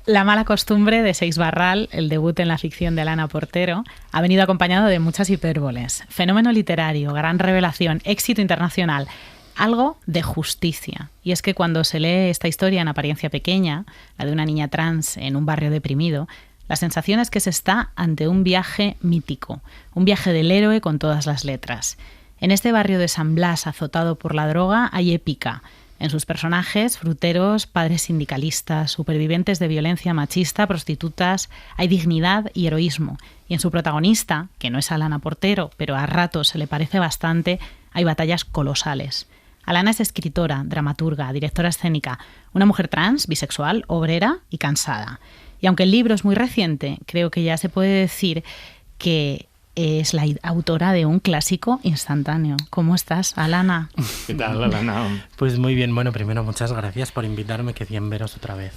La mala costumbre de Seix Barral, el debut en la ficción de Alana Portero, ha venido acompañado de muchas hipérboles. Fenómeno literario, gran revelación, éxito internacional, algo de justicia. Y es que cuando se lee esta historia en apariencia pequeña, la de una niña trans en un barrio deprimido, la sensación es que se está ante un viaje mítico, un viaje del héroe con todas las letras. En este barrio de San Blas azotado por la droga hay épica. En sus personajes, fruteros, padres sindicalistas, supervivientes de violencia machista, prostitutas, hay dignidad y heroísmo. Y en su protagonista, que no es Alana Portero, pero a ratos se le parece bastante, hay batallas colosales. Alana es escritora, dramaturga, directora escénica, una mujer trans, bisexual, obrera y cansada. Y aunque el libro es muy reciente, creo que ya se puede decir que es la autora de un clásico instantáneo. ¿Cómo estás, Alana? ¿Qué tal, Alana? Pues muy bien. Bueno, primero muchas gracias por invitarme, que bien veros otra vez.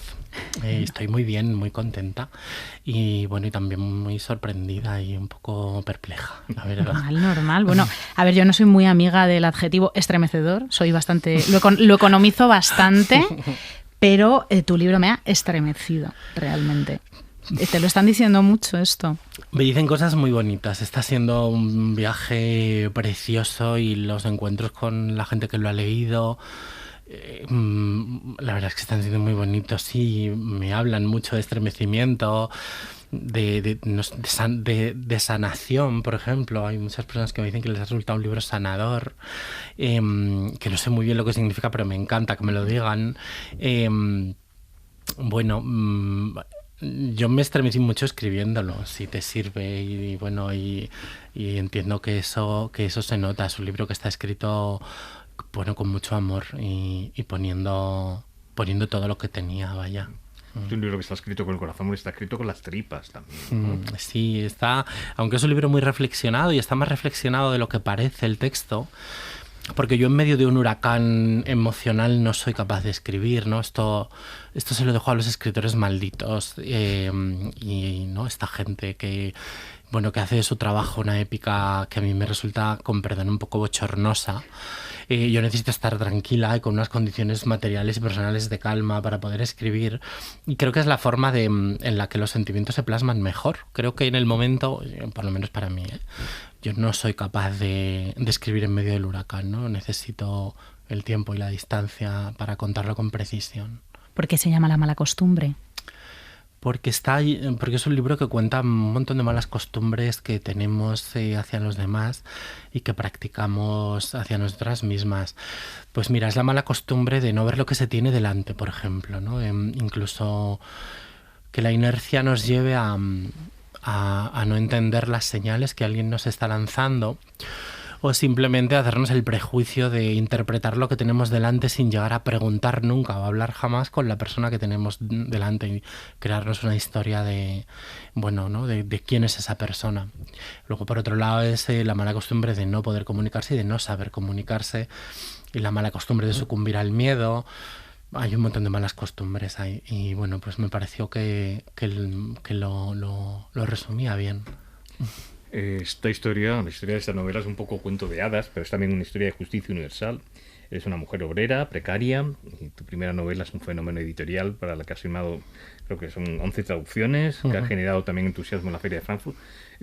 Estoy muy bien, muy contenta y bueno, y también muy sorprendida y un poco perpleja, la verdad. Normal. Bueno, a ver, yo no soy muy amiga del adjetivo estremecedor, soy bastante, lo economizo bastante, pero tu libro me ha estremecido realmente. Te lo están diciendo mucho esto. Me dicen cosas muy bonitas. Está siendo un viaje precioso y los encuentros con la gente que lo ha leído, la verdad es que están siendo muy bonitos y me hablan mucho de estremecimiento, de sanación, por ejemplo. Hay muchas personas que me dicen que les ha resultado un libro sanador, que no sé muy bien lo que significa, pero me encanta que me lo digan. Yo me estremecí mucho escribiéndolo, si te sirve, y bueno, y entiendo que eso se nota. Es un libro que está escrito, bueno, con mucho amor y poniendo todo lo que tenía, vaya. Es un libro que está escrito con el corazón, está escrito con las tripas también, ¿no? Sí, está, aunque es un libro muy reflexionado y está más reflexionado de lo que parece el texto, porque yo en medio de un huracán emocional no soy capaz de escribir, ¿no? Esto se lo dejo a los escritores malditos y ¿no? Esta gente que hace de su trabajo una épica que a mí me resulta, con perdón, un poco bochornosa. Yo necesito estar tranquila y con unas condiciones materiales y personales de calma para poder escribir, y creo que es la forma en la que los sentimientos se plasman mejor. Creo que en el momento, por lo menos para mí, yo no soy capaz de escribir en medio del huracán, ¿no? Necesito el tiempo y la distancia para contarlo con precisión. ¿Por qué se llama La mala costumbre? Porque es un libro que cuenta un montón de malas costumbres que tenemos hacia los demás y que practicamos hacia nosotras mismas. Pues mira, es la mala costumbre de no ver lo que se tiene delante, por ejemplo, ¿no? Incluso que la inercia nos lleve a no entender las señales que alguien nos está lanzando, o simplemente hacernos el prejuicio de interpretar lo que tenemos delante sin llegar a preguntar nunca o hablar jamás con la persona que tenemos delante y crearnos una historia de quién es esa persona. Luego, por otro lado, es la mala costumbre de no poder comunicarse y de no saber comunicarse, y la mala costumbre de sucumbir al miedo. Hay un montón de malas costumbres ahí y bueno, pues me pareció que lo resumía bien. La historia de esta novela es un poco cuento de hadas, pero es también una historia de justicia universal. Eres una mujer obrera, precaria, y tu primera novela es un fenómeno editorial para la que has firmado, creo que son 11 traducciones, que ha generado también entusiasmo en la Feria de Frankfurt.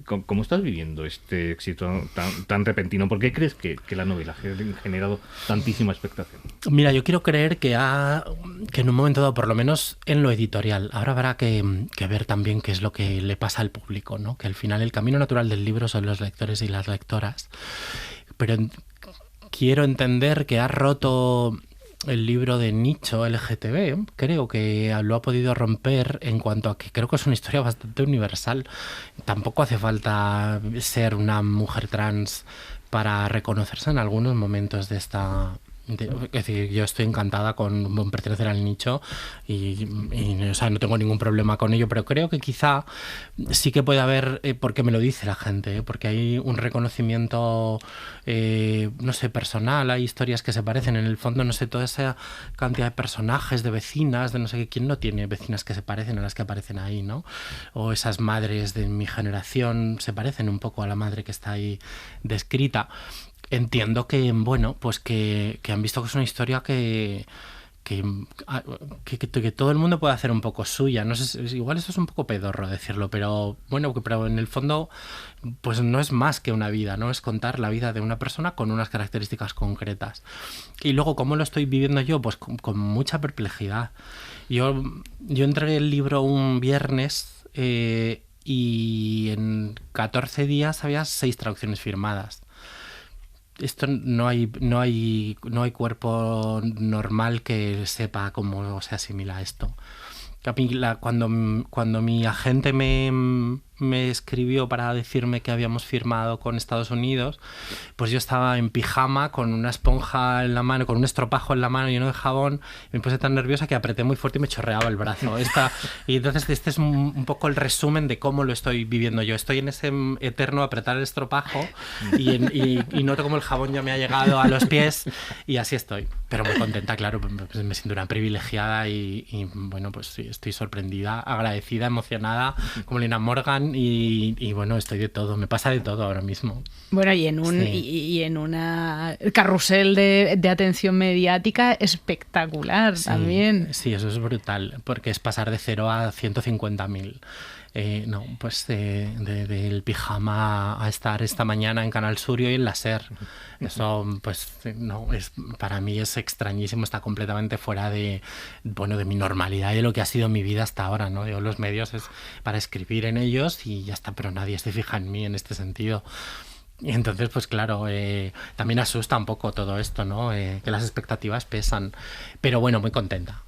¿Cómo estás viviendo este éxito tan repentino? ¿Por qué crees que la novela ha generado tantísima expectación? Mira, yo quiero creer que en un momento dado, por lo menos en lo editorial, ahora habrá que ver también qué es lo que le pasa al público, ¿no? Que al final el camino natural del libro son los lectores y las lectoras. Pero quiero entender que ha roto el libro de nicho LGTB. Creo que lo ha podido romper en cuanto a que creo que es una historia bastante universal. Tampoco hace falta ser una mujer trans para reconocerse en algunos momentos de esta... Es decir, yo estoy encantada con pertenecer al nicho y o sea, no tengo ningún problema con ello, pero creo que quizá sí que puede haber, porque me lo dice la gente, porque hay un reconocimiento, no sé, personal, hay historias que se parecen, en el fondo, no sé, toda esa cantidad de personajes, de vecinas, de no sé qué, ¿quién no tiene vecinas que se parecen a las que aparecen ahí, ¿no? O esas madres de mi generación se parecen un poco a la madre que está ahí descrita. Entiendo que, bueno, pues que han visto que es una historia que que todo el mundo puede hacer un poco suya. No sé, igual esto es un poco pedorro decirlo, pero bueno, pero en el fondo pues no es más que una vida, ¿no? Es contar la vida de una persona con unas características concretas. Y luego, ¿cómo lo estoy viviendo yo? Pues con mucha perplejidad. Yo entregué el libro un viernes y en 14 días había 6 traducciones firmadas. Esto no hay cuerpo normal que sepa cómo se asimila esto. Cuando mi agente me escribió para decirme que habíamos firmado con Estados Unidos, pues yo estaba en pijama con una esponja en la mano, con un estropajo en la mano lleno de jabón, me puse tan nerviosa que apreté muy fuerte y me chorreaba el brazo. Y entonces este es un poco el resumen de cómo lo estoy viviendo yo. Estoy en ese eterno apretar el estropajo y noto como el jabón ya me ha llegado a los pies y así estoy. Pero muy contenta, claro, pues me siento una privilegiada y bueno, pues sí, estoy sorprendida, agradecida, emocionada, como Lina Morgan y bueno, estoy de todo, me pasa de todo ahora mismo. Bueno, y en una carrusel de atención mediática espectacular también. Sí, eso es brutal, porque es pasar de 0 a 150.000. No, pues del pijama a estar esta mañana en Canal Sur y en la SER. Eso, pues, no, para mí es extrañísimo, está completamente fuera de mi normalidad y de lo que ha sido mi vida hasta ahora, ¿no? Yo los medios es para escribir en ellos y ya está, pero nadie se fija en mí en este sentido. Y entonces, pues claro, también asusta un poco todo esto, ¿no? Que las expectativas pesan. Pero bueno, muy contenta,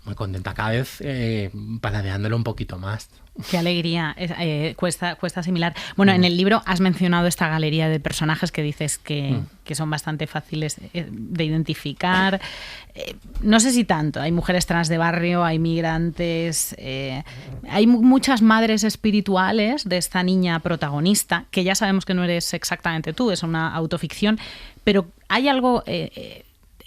cada vez paladeándolo un poquito más. Qué alegría, cuesta asimilar. Bueno, en el libro has mencionado esta galería de personajes que dices que son bastante fáciles de identificar. No sé si tanto, hay mujeres trans de barrio, hay migrantes, hay muchas madres espirituales de esta niña protagonista, que ya sabemos que no eres exactamente tú, es una autoficción, pero hay algo...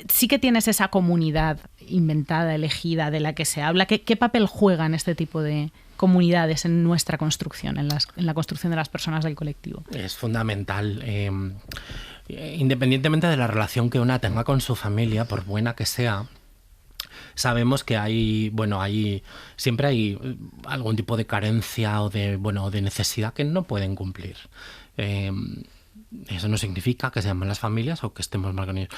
sí que tienes esa comunidad inventada, elegida, de la que se habla. ¿Qué papel juegan este tipo de comunidades en nuestra construcción, en la construcción de las personas del colectivo? Es fundamental. Independientemente de la relación que una tenga con su familia, por buena que sea, sabemos que siempre hay algún tipo de carencia o de necesidad que no pueden cumplir. Eso no significa que sean malas familias o que estemos mal con ellos.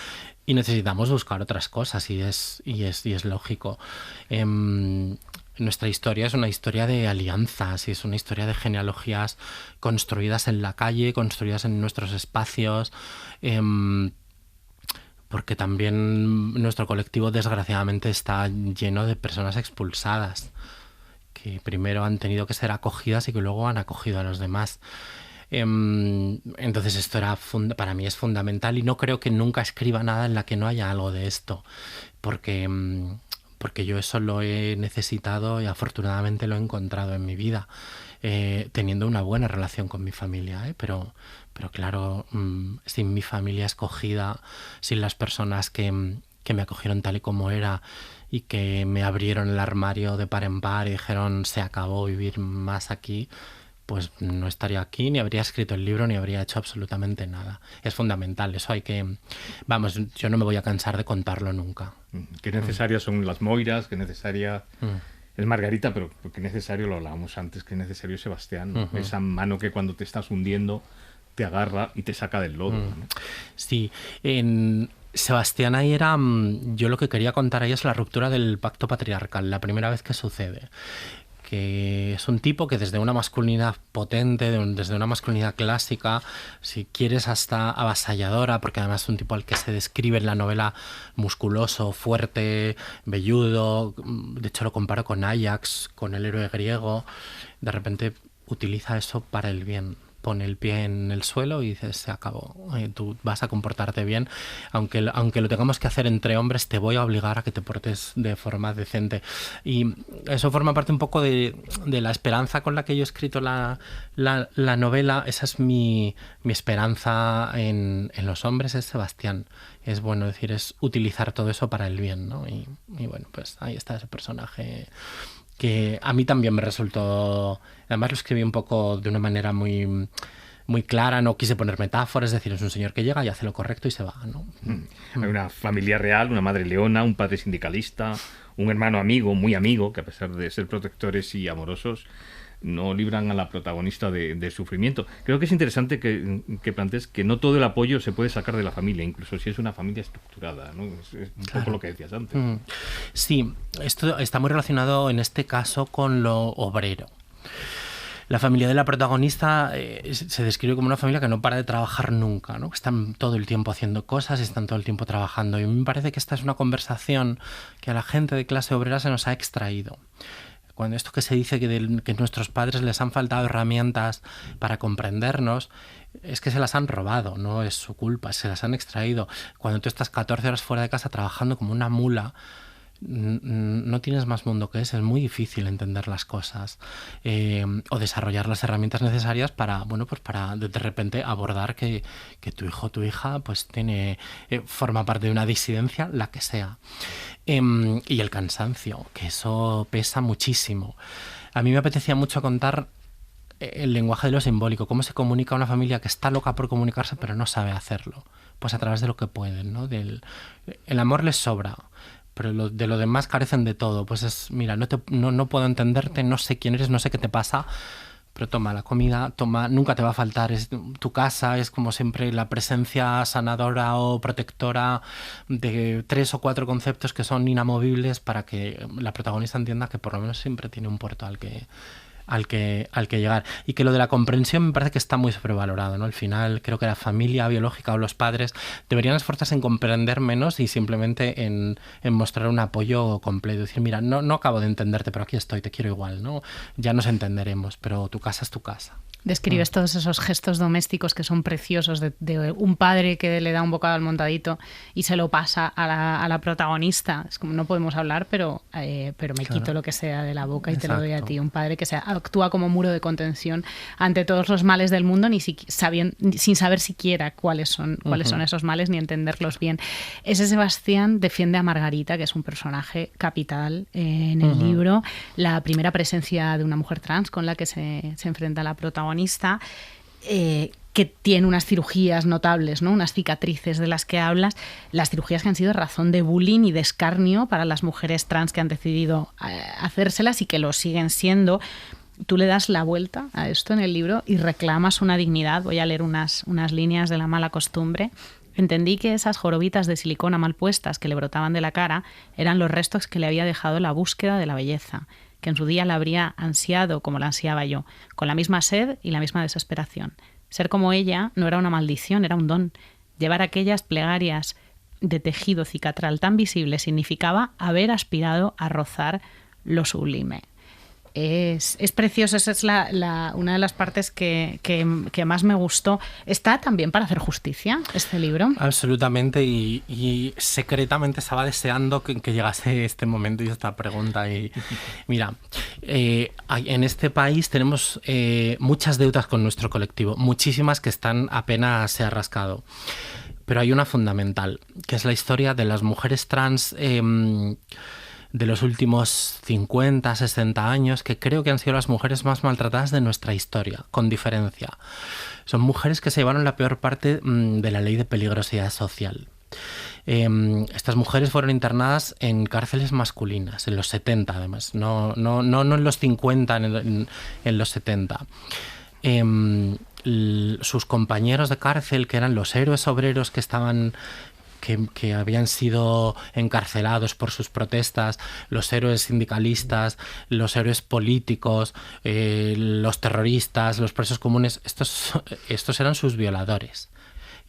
Y necesitamos buscar otras cosas y es lógico. Nuestra historia es una historia de alianzas y es una historia de genealogías construidas en la calle, construidas en nuestros espacios, porque también nuestro colectivo desgraciadamente está lleno de personas expulsadas que primero han tenido que ser acogidas y que luego han acogido a los demás. Entonces esto para mí es fundamental y no creo que nunca escriba nada en la que no haya algo de esto, porque yo eso lo he necesitado y afortunadamente lo he encontrado en mi vida, teniendo una buena relación con mi familia, pero claro, sin mi familia escogida, sin las personas que me acogieron tal y como era y que me abrieron el armario de par en par y dijeron se acabó vivir más aquí, pues no estaría aquí, ni habría escrito el libro, ni habría hecho absolutamente nada. Es fundamental, eso yo no me voy a cansar de contarlo nunca. Qué necesarias son las Moiras, qué necesaria es Margarita, pero qué necesario, lo hablábamos antes, qué necesario es Sebastián, ¿no? Esa mano que cuando te estás hundiendo te agarra y te saca del lodo, ¿no? Sí, Sebastián ahí era... Yo lo que quería contar ahí es la ruptura del pacto patriarcal, la primera vez que sucede. Que es un tipo que desde una masculinidad potente, desde una masculinidad clásica, si quieres hasta avasalladora, porque además es un tipo al que se describe en la novela musculoso, fuerte, velludo, de hecho lo comparo con Ajax, con el héroe griego, de repente utiliza eso para el bien. Pone el pie en el suelo y dices, se acabó, tú vas a comportarte bien, aunque lo tengamos que hacer entre hombres, te voy a obligar a que te portes de forma decente. Y eso forma parte un poco de la esperanza con la que yo he escrito la novela. Esa es mi esperanza en los hombres, es Sebastián. Es bueno decir, es utilizar todo eso para el bien, ¿no? Y bueno, pues ahí está ese personaje que a mí también me resultó... Además lo escribí un poco de una manera muy muy clara, no quise poner metáforas, es decir, es un señor que llega y hace lo correcto y se va, ¿no? Hay una familia real, una madre leona, un padre sindicalista, un hermano amigo, muy amigo, que a pesar de ser protectores y amorosos, no libran a la protagonista de sufrimiento. Creo que es interesante que plantees que no todo el apoyo se puede sacar de la familia, incluso si es una familia estructurada, ¿no? Es un poco lo que decías antes. Sí, esto está muy relacionado en este caso con lo obrero. La familia de la protagonista se describe como una familia que no para de trabajar nunca, ¿no? Están todo el tiempo haciendo cosas y están todo el tiempo trabajando. Y a mí me parece que esta es una conversación que a la gente de clase obrera se nos ha extraído. Cuando esto que se dice que nuestros padres les han faltado herramientas para comprendernos, es que se las han robado, no es su culpa, se las han extraído. Cuando tú estás 14 horas fuera de casa trabajando como una mula, no tienes más mundo que ese, es muy difícil entender las cosas o desarrollar las herramientas necesarias para, bueno, pues para de repente abordar que tu hijo o tu hija pues forma parte de una disidencia, la que sea. Y el cansancio, que eso pesa muchísimo. A mí me apetecía mucho contar el lenguaje de lo simbólico, cómo se comunica una familia que está loca por comunicarse pero no sabe hacerlo, pues a través de lo que pueden, ¿no? El amor les sobra, pero de lo demás carecen de todo. Pues mira, no puedo entenderte, no sé quién eres, no sé qué te pasa, pero toma la comida, nunca te va a faltar, es tu casa, es como siempre la presencia sanadora o protectora de 3 o 4 conceptos que son inamovibles para que la protagonista entienda que por lo menos siempre tiene un puerto al que llegar. Y que lo de la comprensión me parece que está muy sobrevalorado, ¿no? Al final creo que la familia biológica o los padres deberían esforzarse en comprender menos y simplemente en mostrar un apoyo completo. Decir, mira, no acabo de entenderte, pero aquí estoy, te quiero igual, ¿no? Ya nos entenderemos, pero tu casa es tu casa. Describes todos esos gestos domésticos que son preciosos de un padre que le da un bocado al montadito y se lo pasa a la protagonista. Es como, no podemos hablar, pero me quito lo que sea de la boca y te lo doy a ti. Un padre que actúa como muro de contención ante todos los males del mundo sin saber siquiera cuáles son esos males ni entenderlos bien. Ese Sebastián defiende a Margarita, que es un personaje capital en el libro. La primera presencia de una mujer trans con la que se enfrenta la protagonista, que tiene unas cirugías notables, ¿no? Unas cicatrices de las que hablas, las cirugías que han sido razón de bullying y de escarnio para las mujeres trans que han decidido hacérselas y que lo siguen siendo. Tú le das la vuelta a esto en el libro y reclamas una dignidad. Voy a leer unas líneas de La mala costumbre. Entendí que esas jorobitas de silicona mal puestas que le brotaban de la cara eran los restos que le había dejado la búsqueda de la belleza, que en su día la habría ansiado como la ansiaba yo, con la misma sed y la misma desesperación. Ser como ella no era una maldición, era un don. Llevar aquellas plegarias de tejido cicatral tan visible significaba haber aspirado a rozar lo sublime. Es precioso, esa es una de las partes que más me gustó. ¿Está también para hacer justicia este libro? Absolutamente, y secretamente estaba deseando que llegase este momento y esta pregunta. Y mira, en este país tenemos muchas deudas con nuestro colectivo, muchísimas que están apenas se ha rascado. Pero hay una fundamental, que es la historia de las mujeres trans de los últimos 50, 60 años, que creo que han sido las mujeres más maltratadas de nuestra historia, con diferencia. Son mujeres que se llevaron la peor parte de la ley de peligrosidad social. Estas mujeres fueron internadas en cárceles masculinas, en los 70 además, no en los 50, en los 70. Sus compañeros de cárcel, que eran los héroes obreros que habían sido encarcelados por sus protestas, los héroes sindicalistas, los héroes políticos, los terroristas, los presos comunes, estos eran sus violadores.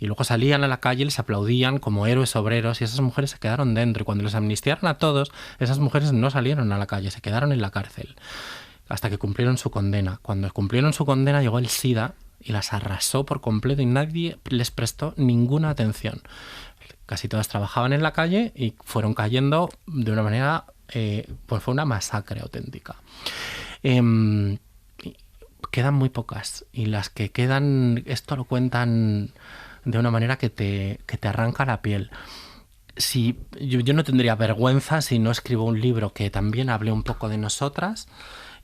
Y luego salían a la calle y les aplaudían como héroes obreros y esas mujeres se quedaron dentro. Y cuando les amnistiaron a todos, esas mujeres no salieron a la calle, se quedaron en la cárcel hasta que cumplieron su condena. Cuando cumplieron su condena llegó el SIDA y las arrasó por completo y nadie les prestó ninguna atención. Casi todas trabajaban en la calle y fueron cayendo de una manera, pues fue una masacre auténtica. Quedan muy pocas y las que quedan, esto lo cuentan de una manera que te arranca la piel. Si yo no tendría vergüenza si no escribo un libro que también hable un poco de nosotras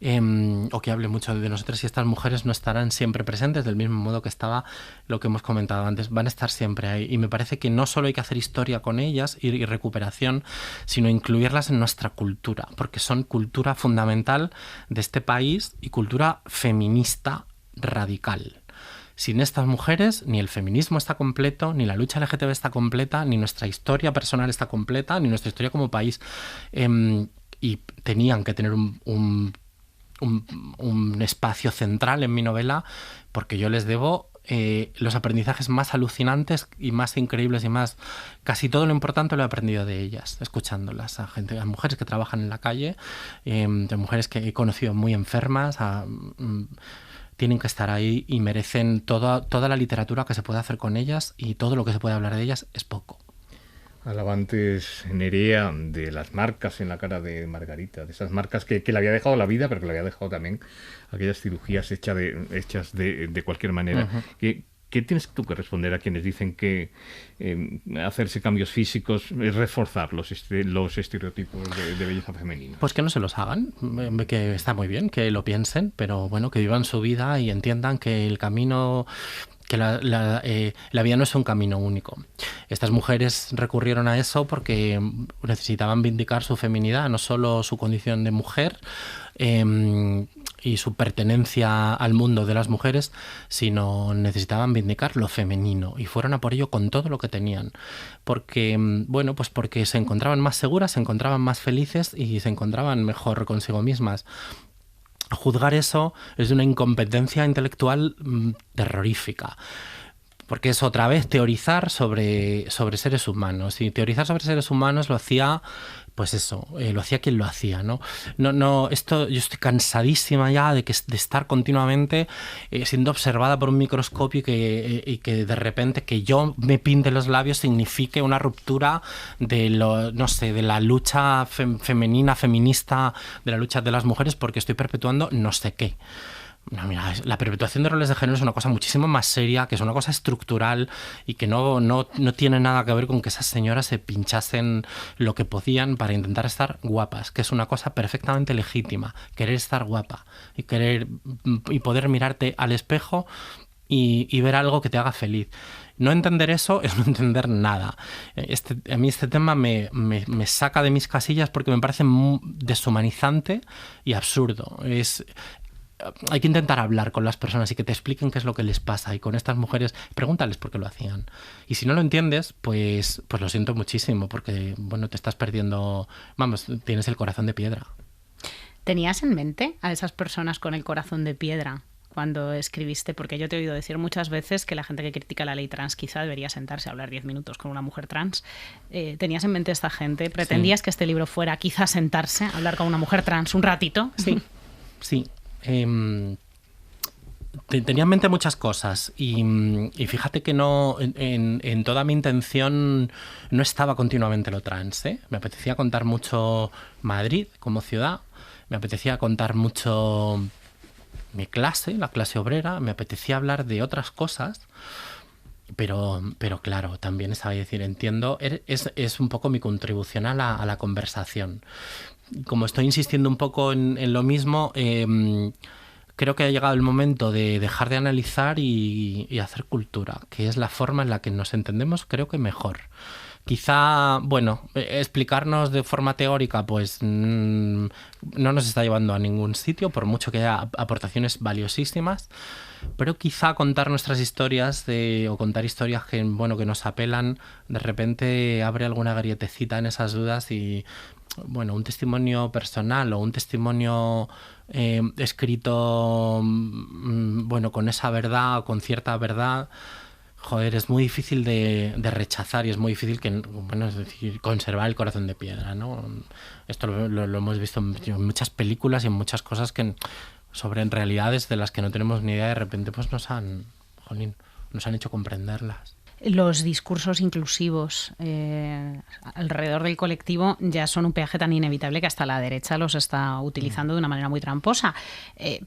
o que hable mucho de nosotras, y estas mujeres no estarán siempre presentes del mismo modo que estaba lo que hemos comentado antes, van a estar siempre ahí, y me parece que no solo hay que hacer historia con ellas y recuperación, sino incluirlas en nuestra cultura, porque son cultura fundamental de este país y cultura feminista radical. Sin estas mujeres, ni el feminismo está completo, ni la lucha LGTB está completa, ni nuestra historia personal está completa, ni nuestra historia como país. Y tenían que tener un espacio central en mi novela, porque yo les debo los aprendizajes más alucinantes y más increíbles y más... Casi todo lo importante lo he aprendido de ellas, escuchándolas, a mujeres que trabajan en la calle, de mujeres que he conocido muy enfermas, tienen que estar ahí y merecen toda la literatura que se puede hacer con ellas, y todo lo que se puede hablar de ellas es poco. Hablaba antes Nerea de las marcas en la cara de Margarita, de esas marcas que le había dejado la vida, pero que le había dejado también aquellas cirugías hechas de cualquier manera. Uh-huh. ¿Qué tienes tú que responder a quienes dicen que hacerse cambios físicos es reforzar los estereotipos de belleza femenina? Pues que no se los hagan, que está muy bien, que lo piensen, pero bueno, que vivan su vida y entiendan que el camino... que la vida no es un camino único. Estas mujeres recurrieron a eso porque necesitaban vindicar su feminidad, no solo su condición de mujer y su pertenencia al mundo de las mujeres, sino necesitaban vindicar lo femenino, y fueron a por ello con todo lo que tenían. Porque, bueno, pues porque se encontraban más seguras, se encontraban más felices y se encontraban mejor consigo mismas. Juzgar eso es de una incompetencia intelectual terrorífica, porque es otra vez teorizar sobre seres humanos, y teorizar sobre seres humanos lo hacía, pues eso, lo hacía quien lo hacía, ¿no? Esto, yo estoy cansadísima ya de estar continuamente siendo observada por un microscopio y que de repente que yo me pinte los labios signifique una ruptura de la lucha femenina, feminista, de la lucha de las mujeres, porque estoy perpetuando no sé qué. No, mira, la perpetuación de roles de género es una cosa muchísimo más seria, que es una cosa estructural, y que no tiene nada que ver con que esas señoras se pinchasen lo que podían para intentar estar guapas, que es una cosa perfectamente legítima, querer estar guapa y poder mirarte al espejo y ver algo que te haga feliz. No entender eso es no entender nada. A mí este tema me saca de mis casillas porque me parece muy deshumanizante y absurdo. Hay que intentar hablar con las personas y que te expliquen qué es lo que les pasa, y con estas mujeres pregúntales por qué lo hacían, y si no lo entiendes, pues lo siento muchísimo, porque bueno, te estás perdiendo, tienes el corazón de piedra. ¿Tenías en mente a esas personas con el corazón de piedra cuando escribiste? Porque yo te he oído decir muchas veces que la gente que critica la ley trans quizá debería sentarse a hablar 10 minutos con una mujer trans. ¿Tenías en mente a esta gente? ¿Pretendías que este libro fuera quizá sentarse a hablar con una mujer trans un ratito? Sí. Sí. Tenía en mente muchas cosas, y fíjate que no en toda mi intención no estaba continuamente lo trans, ¿eh? Me apetecía contar mucho Madrid como ciudad, me apetecía contar mucho mi clase, la clase obrera, me apetecía hablar de otras cosas, pero claro, también estaba a decir, entiendo, es un poco mi contribución a la conversación. Como estoy insistiendo un poco en lo mismo, creo que ha llegado el momento de dejar de analizar y hacer cultura, que es la forma en la que nos entendemos, creo que mejor. Quizá, explicarnos de forma teórica, pues no nos está llevando a ningún sitio, por mucho que haya aportaciones valiosísimas, pero quizá contar nuestras historias o contar historias que nos apelan, de repente abre alguna grietecita en esas dudas, y un testimonio personal o un testimonio escrito con esa verdad o con cierta verdad, joder, es muy difícil de rechazar, y es muy difícil conservar el corazón de piedra, ¿no? Esto lo hemos visto en muchas películas y en muchas cosas sobre realidades de las que no tenemos ni idea, de repente pues nos han hecho comprenderlas. Los discursos inclusivos alrededor del colectivo ya son un peaje tan inevitable que hasta la derecha los está utilizando de una manera muy tramposa.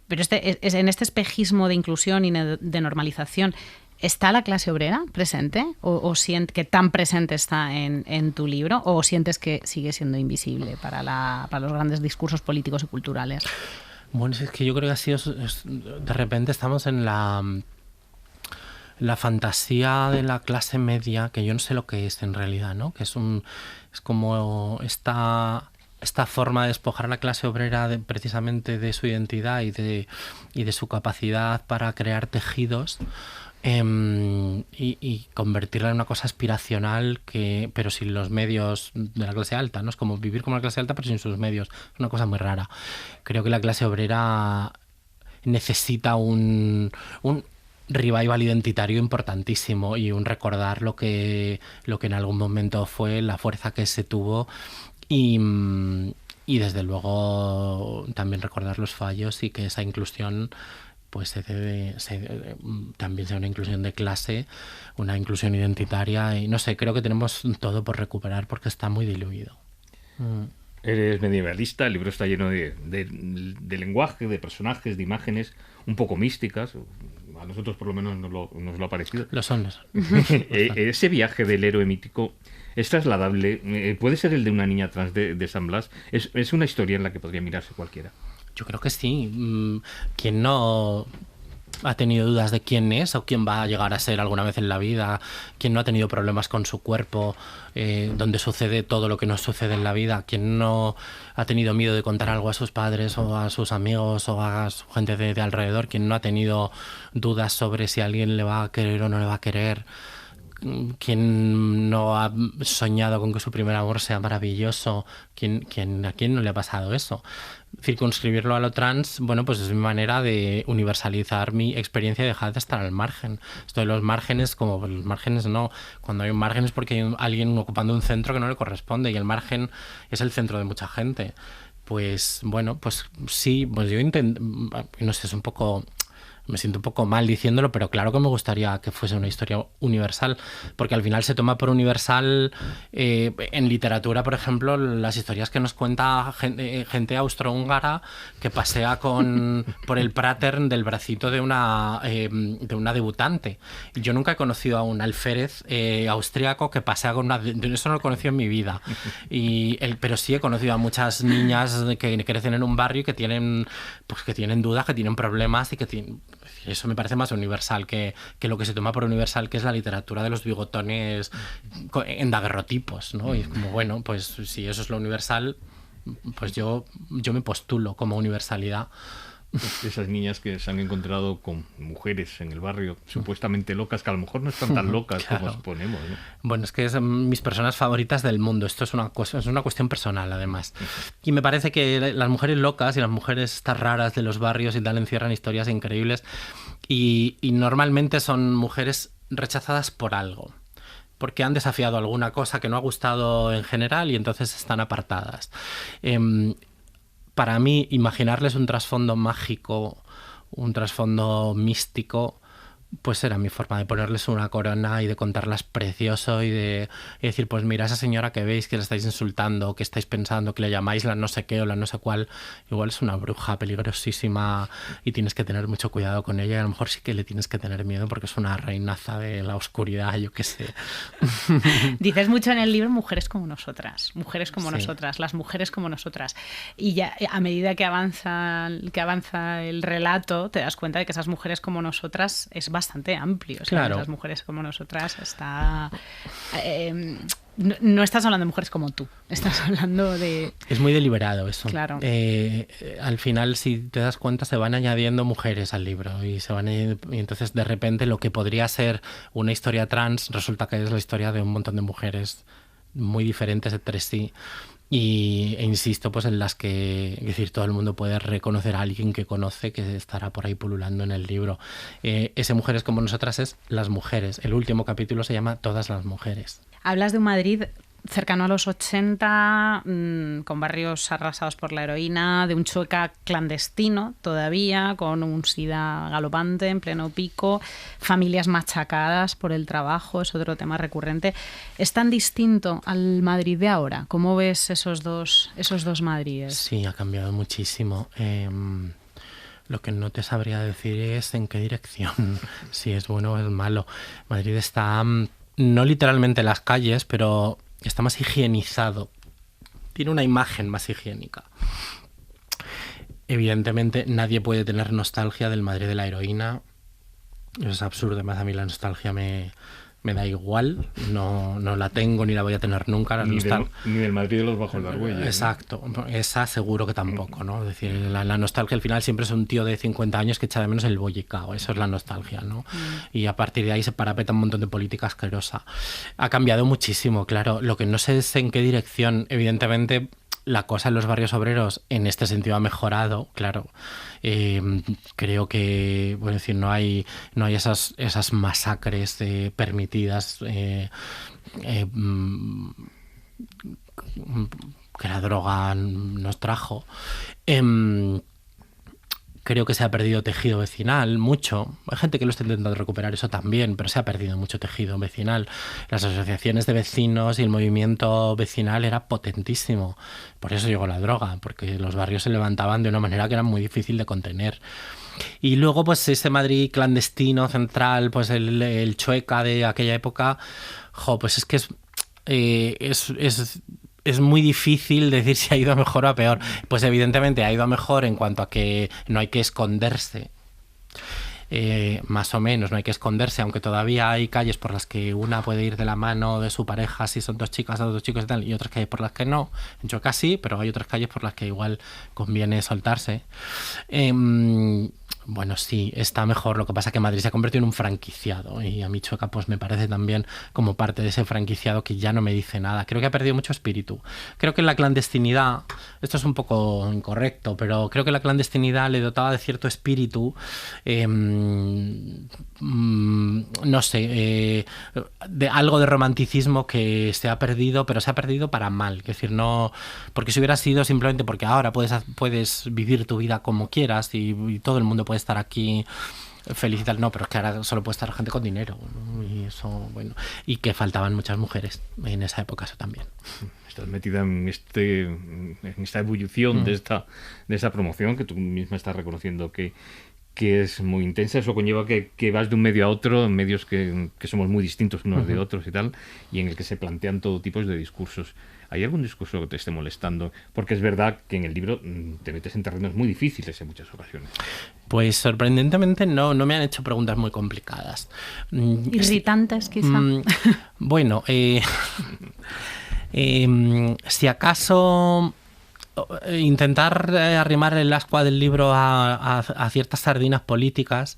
Pero en este espejismo de inclusión y de normalización, ¿está la clase obrera presente? ¿O sientes que tan presente está en tu libro? ¿O sientes que sigue siendo invisible para los grandes discursos políticos y culturales? Bueno, es que yo creo que ha sido... De repente estamos en la fantasía de la clase media, que yo no sé lo que es en realidad, ¿no? Que es como esta forma de despojar a la clase obrera precisamente de su identidad y de su capacidad para crear tejidos, y convertirla en una cosa aspiracional, pero sin los medios de la clase alta, ¿no? Es como vivir como la clase alta pero sin sus medios. Es una cosa muy rara. Creo que la clase obrera necesita un revival identitario importantísimo y un recordar lo que en algún momento fue, la fuerza que se tuvo, y desde luego también recordar los fallos, y que esa inclusión pues también sea una inclusión de clase, una inclusión identitaria, y no sé, creo que tenemos todo por recuperar porque está muy diluido. Eres medievalista, el libro está lleno de lenguaje, de personajes, de imágenes un poco místicas. A nosotros por lo menos nos lo ha parecido. Lo son. Ese viaje del héroe mítico es trasladable, puede ser el de una niña trans de San Blas. Es una historia en la que podría mirarse cualquiera. Yo creo que sí. ¿Quién no ha tenido dudas de quién es o quién va a llegar a ser alguna vez en la vida? ¿Quién no ha tenido problemas con su cuerpo, donde sucede todo lo que nos sucede en la vida? ¿Quién no ha tenido miedo de contar algo a sus padres o a sus amigos o a su gente de alrededor? ¿Quién no ha tenido dudas sobre si alguien le va a querer o no le va a querer? ¿Quién no ha soñado con que su primer amor sea maravilloso? ¿A quién no le ha pasado eso? Circunscribirlo a lo trans, bueno, pues es mi manera de universalizar mi experiencia y dejar de estar al margen. Esto de los márgenes, como los márgenes no. Cuando hay un margen es porque hay alguien ocupando un centro que no le corresponde, y el margen es el centro de mucha gente. Pues bueno, pues sí, pues yo intento, no sé, es un poco... Me siento un poco mal diciéndolo, pero claro que me gustaría que fuese una historia universal, porque al final se toma por universal, en literatura, por ejemplo, las historias que nos cuenta gente austrohúngara que pasea por el Prater del bracito de una debutante. Y yo nunca he conocido a un alférez austriaco que pasea con eso no lo he conocido en mi vida. Pero sí he conocido a muchas niñas que crecen en un barrio y que tienen dudas, que tienen problemas, y que tienen... Eso me parece más universal que lo que se toma por universal, que es la literatura de los bigotones en daguerrotipos, ¿no? Y es como, bueno, pues si eso es lo universal, pues yo me postulo como universalidad. Esas niñas que se han encontrado con mujeres en el barrio supuestamente locas, que a lo mejor no están tan locas, claro, como suponemos, ¿no? Bueno, es que son mis personas favoritas del mundo. Esto es una cuestión personal, además. Y me parece que las mujeres locas y las mujeres estas raras de los barrios y tal encierran historias increíbles, y normalmente son mujeres rechazadas por algo, porque han desafiado alguna cosa que no ha gustado en general, y entonces están apartadas. Para mí, imaginarles un trasfondo mágico, un trasfondo místico, pues era mi forma de ponerles una corona y de contarlas precioso, y de decir, pues mira, esa señora que veis que la estáis insultando, que estáis pensando que le llamáis la no sé qué o la no sé cuál, igual es una bruja peligrosísima y tienes que tener mucho cuidado con ella, y a lo mejor sí que le tienes que tener miedo porque es una reinaza de la oscuridad, yo qué sé. Dices mucho en el libro mujeres como nosotras, Sí. las mujeres como nosotras, y ya a medida que avanza el relato te das cuenta de que esas mujeres como nosotras es bastante amplio. O sea, Claro. esas mujeres como nosotras está... no estás hablando de mujeres como tú, estás hablando de... Es muy deliberado eso. Claro. Al final, si te das cuenta, se van añadiendo mujeres al libro, y entonces de repente lo que podría ser una historia trans resulta que es la historia de un montón de mujeres muy diferentes entre sí. E insisto, pues en las que, es decir, todo el mundo puede reconocer a alguien que conoce, que estará por ahí pululando en el libro. Ese Mujeres como nosotras es las mujeres. El último capítulo se llama Todas las mujeres. Hablas de un Madrid cercano a los 80, con barrios arrasados por la heroína, de un Chueca clandestino todavía, con un SIDA galopante en pleno pico, familias machacadas por el trabajo, es otro tema recurrente. ¿Es tan distinto al Madrid de ahora? ¿Cómo ves esos dos Madrides? Sí, ha cambiado muchísimo. Lo que no te sabría decir es en qué dirección, si es bueno o es malo. Madrid está, no literalmente en las calles, pero está más higienizado. Tiene una imagen más higiénica. Evidentemente nadie puede tener nostalgia del Madrid de la heroína. Es absurdo, además a mí la nostalgia me da igual, no la tengo ni la voy a tener nunca. Ni del Madrid de los Bajos de Argüelles. Exacto, ¿no? Esa seguro que tampoco, ¿no? Es decir, la nostalgia al final siempre es un tío de 50 años que echa de menos el bollicao, eso es la nostalgia, ¿no? Y a partir de ahí se parapeta un montón de política asquerosa. Ha cambiado muchísimo, claro, lo que no sé es en qué dirección, evidentemente. La cosa en los barrios obreros en este sentido ha mejorado, claro. Creo que, bueno, es decir, no hay esas masacres permitidas que la droga nos trajo. Creo que se ha perdido tejido vecinal, mucho. Hay gente que lo está intentando recuperar, eso también, pero se ha perdido mucho tejido vecinal. Las asociaciones de vecinos y el movimiento vecinal era potentísimo. Por eso llegó la droga, porque los barrios se levantaban de una manera que era muy difícil de contener. Y luego, pues ese Madrid clandestino, central, pues el Chueca de aquella época, pues es que es muy difícil decir si ha ido a mejor o a peor. Pues evidentemente ha ido a mejor en cuanto a que no hay que esconderse. Más o menos, no hay que esconderse, aunque todavía hay calles por las que una puede ir de la mano de su pareja si son dos chicas o dos chicos y tal, y otras calles por las que no. En Chueca sí, pero hay otras calles por las que igual conviene soltarse. Bueno, sí, está mejor. Lo que pasa es que Madrid se ha convertido en un franquiciado y a mí Chueca pues me parece también como parte de ese franquiciado que ya no me dice nada. Creo que ha perdido mucho espíritu. Creo que la clandestinidad, esto es un poco incorrecto, pero creo que la clandestinidad le dotaba de cierto espíritu, no sé, de algo de romanticismo que se ha perdido, pero se ha perdido para mal. Es decir, no, porque si hubiera sido simplemente porque ahora puedes vivir tu vida como quieras y todo el mundo puede estar aquí feliz y tal, no, pero es que ahora solo puede estar gente con dinero, ¿no? Y eso, bueno, y que faltaban muchas mujeres en esa época, eso también. Estás metida en esta ebullición de esta promoción que tú misma estás reconociendo que es muy intensa. Eso conlleva que vas de un medio a otro, en medios que somos muy distintos unos de otros y tal, y en el que se plantean todo tipo de discursos. ¿Hay algún discurso que te esté molestando? Porque es verdad que en el libro te metes en terrenos muy difíciles en muchas ocasiones. Pues sorprendentemente no me han hecho preguntas muy complicadas. Irritantes, quizá. Bueno, si acaso intentar arrimar el ascua del libro a ciertas sardinas políticas,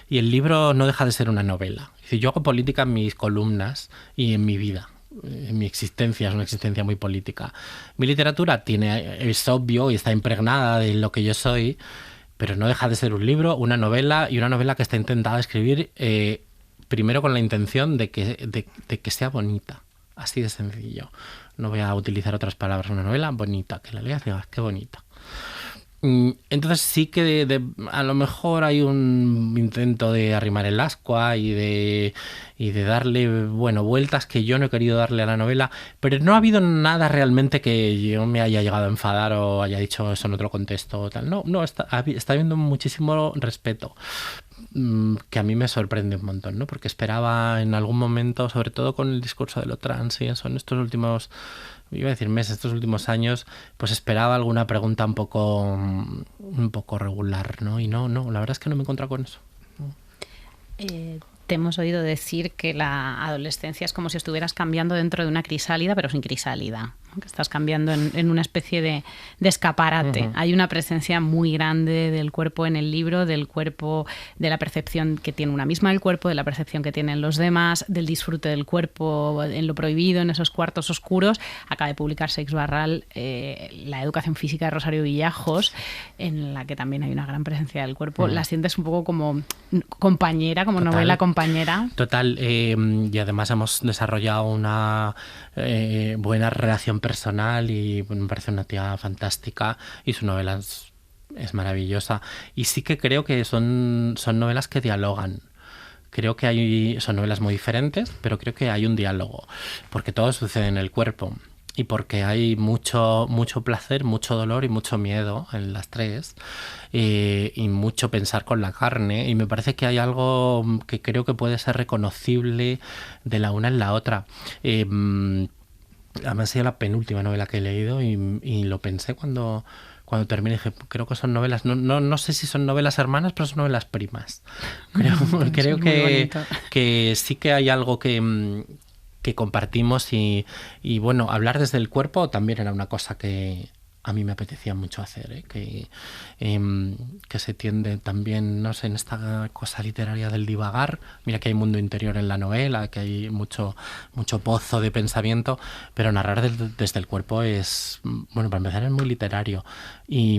y el libro no deja de ser una novela. Es decir, yo hago política en mis columnas y en mi vida. Mi existencia es una existencia muy política. Mi literatura es obvio y está impregnada de lo que yo soy, pero no deja de ser un libro, una novela, y una novela que está intentada escribir primero con la intención de que sea bonita, así de sencillo. No voy a utilizar otras palabras. Una novela bonita, que la leas y digas qué bonita. Entonces sí que a lo mejor hay un intento de arrimar el ascua y de darle, bueno, vueltas que yo no he querido darle a la novela, pero no ha habido nada realmente que yo me haya llegado a enfadar o haya dicho eso no te lo contesto o tal. No, está habiendo muchísimo respeto, que a mí me sorprende un montón, ¿no? Porque esperaba en algún momento, sobre todo con el discurso de lo trans y eso, en estos últimos, iba a decir meses, estos últimos años, pues esperaba alguna pregunta un poco regular, ¿no? Y no, la verdad es que no me he encontrado con eso. Te hemos oído decir que la adolescencia es como si estuvieras cambiando dentro de una crisálida, pero sin crisálida, ¿no? Que estás cambiando en una especie de escaparate. Hay una presencia muy grande del cuerpo en el libro, del cuerpo, de la percepción que tiene una misma del cuerpo, de la percepción que tienen los demás, del disfrute del cuerpo en lo prohibido, en esos cuartos oscuros. Acaba de publicar Seix Barral La educación física de Rosario Villajos, en la que también hay una gran presencia del cuerpo. La sientes un poco como compañera, como novela compañera. Total, y además hemos desarrollado una buena relación personal y me parece una tía fantástica y su novela es maravillosa. Y sí que creo que son novelas que dialogan. Creo que son novelas muy diferentes, pero creo que hay un diálogo, porque todo sucede en el cuerpo. Y porque hay mucho placer, mucho dolor y mucho miedo en las tres, y mucho pensar con la carne, y me parece que hay algo que creo que puede ser reconocible de la una en la otra. Además ha sido la penúltima novela que he leído y lo pensé cuando cuando terminé dije, creo que son novelas, no sé si son novelas hermanas, pero son novelas primas. Creo que sí que hay algo que compartimos y bueno, hablar desde el cuerpo también era una cosa que a mí me apetecía mucho hacer, que se tiende también, no sé, en esta cosa literaria del divagar. Mira que hay mundo interior en la novela, que hay mucho pozo de pensamiento, pero narrar desde el cuerpo es, bueno, para empezar es muy literario. Y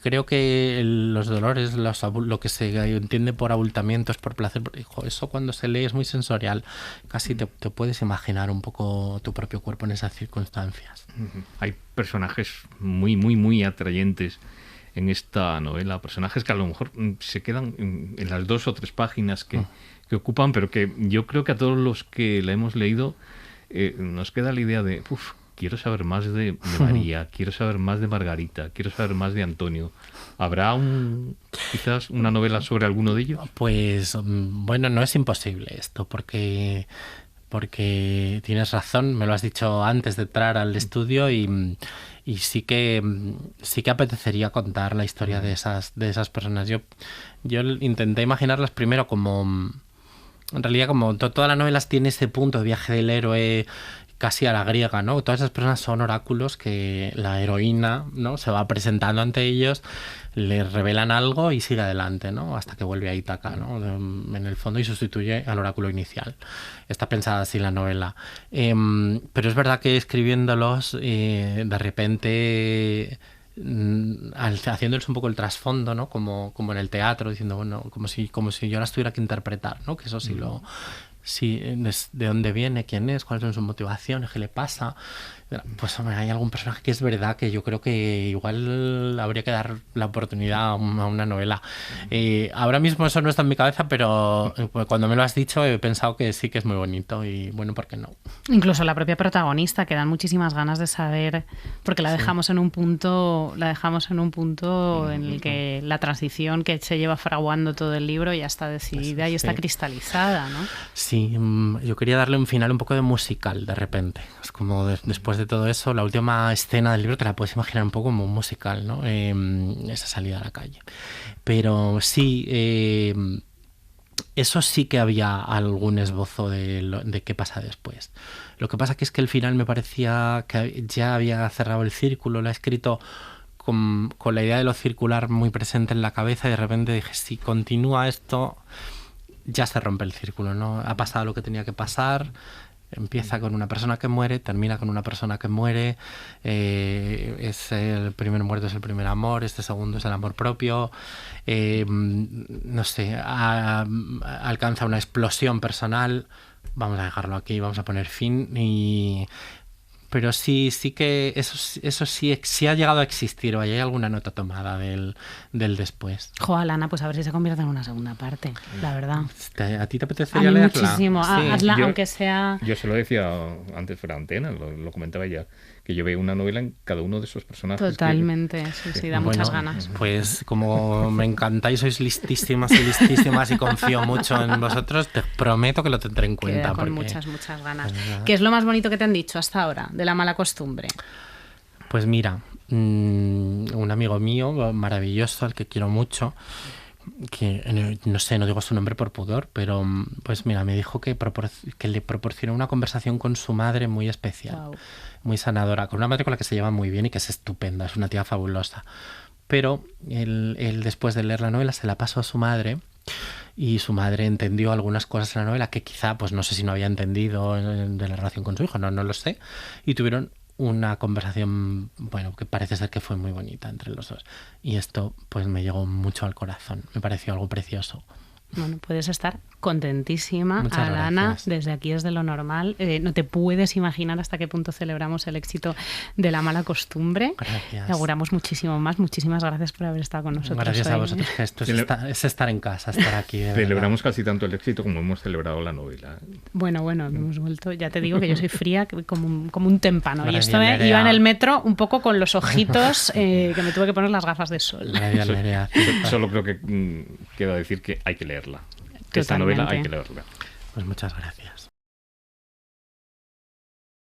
creo que los dolores, lo que se entiende por abultamientos, por placer, eso cuando se lee es muy sensorial. Casi te puedes imaginar un poco tu propio cuerpo en esas circunstancias. Hay personajes muy, muy, muy atrayentes en esta novela, personajes que a lo mejor se quedan en las 2 o 3 páginas que ocupan, pero que yo creo que a todos los que la hemos leído nos queda la idea de, quiero saber más de María, quiero saber más de Margarita, quiero saber más de Antonio. ¿Habrá quizás una novela sobre alguno de ellos? Pues bueno, no es imposible esto, porque tienes razón, me lo has dicho antes de entrar al estudio y sí que apetecería contar la historia de esas personas. Yo intenté imaginarlas primero como, en realidad como toda la novela tiene ese punto de viaje del héroe casi a la griega, ¿no? Todas esas personas son oráculos que la heroína, ¿no?, se va presentando ante ellos, le revelan algo y sigue adelante, ¿no?, hasta que vuelve a Ítaca, ¿no?, en el fondo, y sustituye al oráculo inicial. Está pensada así la novela. Pero es verdad que escribiéndolos, de repente, haciéndoles un poco el trasfondo, ¿no?, como en el teatro, diciendo, bueno, como si yo las tuviera que interpretar, ¿no?, que eso sí lo... Sí, de dónde viene, quién es, cuáles son sus motivaciones, qué le pasa. Pues hombre, hay algún personaje que es verdad que yo creo que igual habría que dar la oportunidad a una novela. Ahora mismo eso no está en mi cabeza, pero cuando me lo has dicho he pensado que sí que es muy bonito y bueno, ¿por qué no? Incluso la propia protagonista, que dan muchísimas ganas de saber, porque la dejamos en un punto en el que la transición que se lleva fraguando todo el libro ya está decidida y está cristalizada, ¿no? Sí, yo quería darle un final un poco de musical de repente. Es como después de todo eso, la última escena del libro te la puedes imaginar un poco como un musical, ¿no? Esa salida a la calle. Pero sí, eso sí que había algún esbozo de qué pasa después. Lo que pasa que es que el final me parecía que ya había cerrado el círculo, lo ha escrito con la idea de lo circular muy presente en la cabeza y de repente dije, si continúa esto, ya se rompe el círculo, ¿no? Ha pasado lo que tenía que pasar. Empieza con una persona que muere, termina con una persona que muere, el primer muerto es el primer amor, este segundo es el amor propio, no sé, alcanza una explosión personal, vamos a dejarlo aquí, vamos a poner fin pero sí que eso sí ha llegado a existir, o hay alguna nota tomada del después. Alana, pues a ver si se convierte en una segunda parte, la verdad. ¿A ti te apetecería leerla? Muchísimo, sí. Hazla, aunque sea... Yo se lo decía antes fuera antena, lo comentaba ya, que yo veo una novela en cada uno de esos personajes. Totalmente, sí, da muchas ganas. Pues como me encantáis, sois listísimas y confío mucho en vosotros, te prometo que lo tendré en cuenta. Queda con muchas ganas. ¿Qué es lo más bonito que te han dicho hasta ahora de La mala costumbre? Pues mira, un amigo mío maravilloso, al que quiero mucho, que no sé, no digo su nombre por pudor, pero pues mira, me dijo que le proporcionó una conversación con su madre muy especial, wow, muy sanadora, con una madre con la que se lleva muy bien y que es estupenda, es una tía fabulosa. Pero él después de leer la novela se la pasó a su madre y su madre entendió algunas cosas en la novela que quizá, pues no sé si no había entendido de la relación con su hijo, no lo sé, y tuvieron una conversación, bueno, que parece ser que fue muy bonita entre los dos. Y esto pues me llegó mucho al corazón, me pareció algo precioso. Bueno, puedes estar contentísima, muchas Alana, gracias. desde aquí es de lo normal. No te puedes imaginar hasta qué punto celebramos el éxito de La mala costumbre. Gracias. Te auguramos muchísimo más. Muchísimas gracias por haber estado con nosotros. Gracias hoy. A vosotros, que esto es estar en casa, estar aquí. Celebramos casi tanto el éxito como hemos celebrado la novela. Bueno, hemos vuelto. Ya te digo que yo soy fría como un témpano. Maravilla, y esto Nerea. Iba en el metro un poco con los ojitos que me tuve que poner las gafas de sol. Maravilla, Solo creo que queda decir que hay que leerla. Totalmente. Esta novela hay que leerla. Pues muchas gracias.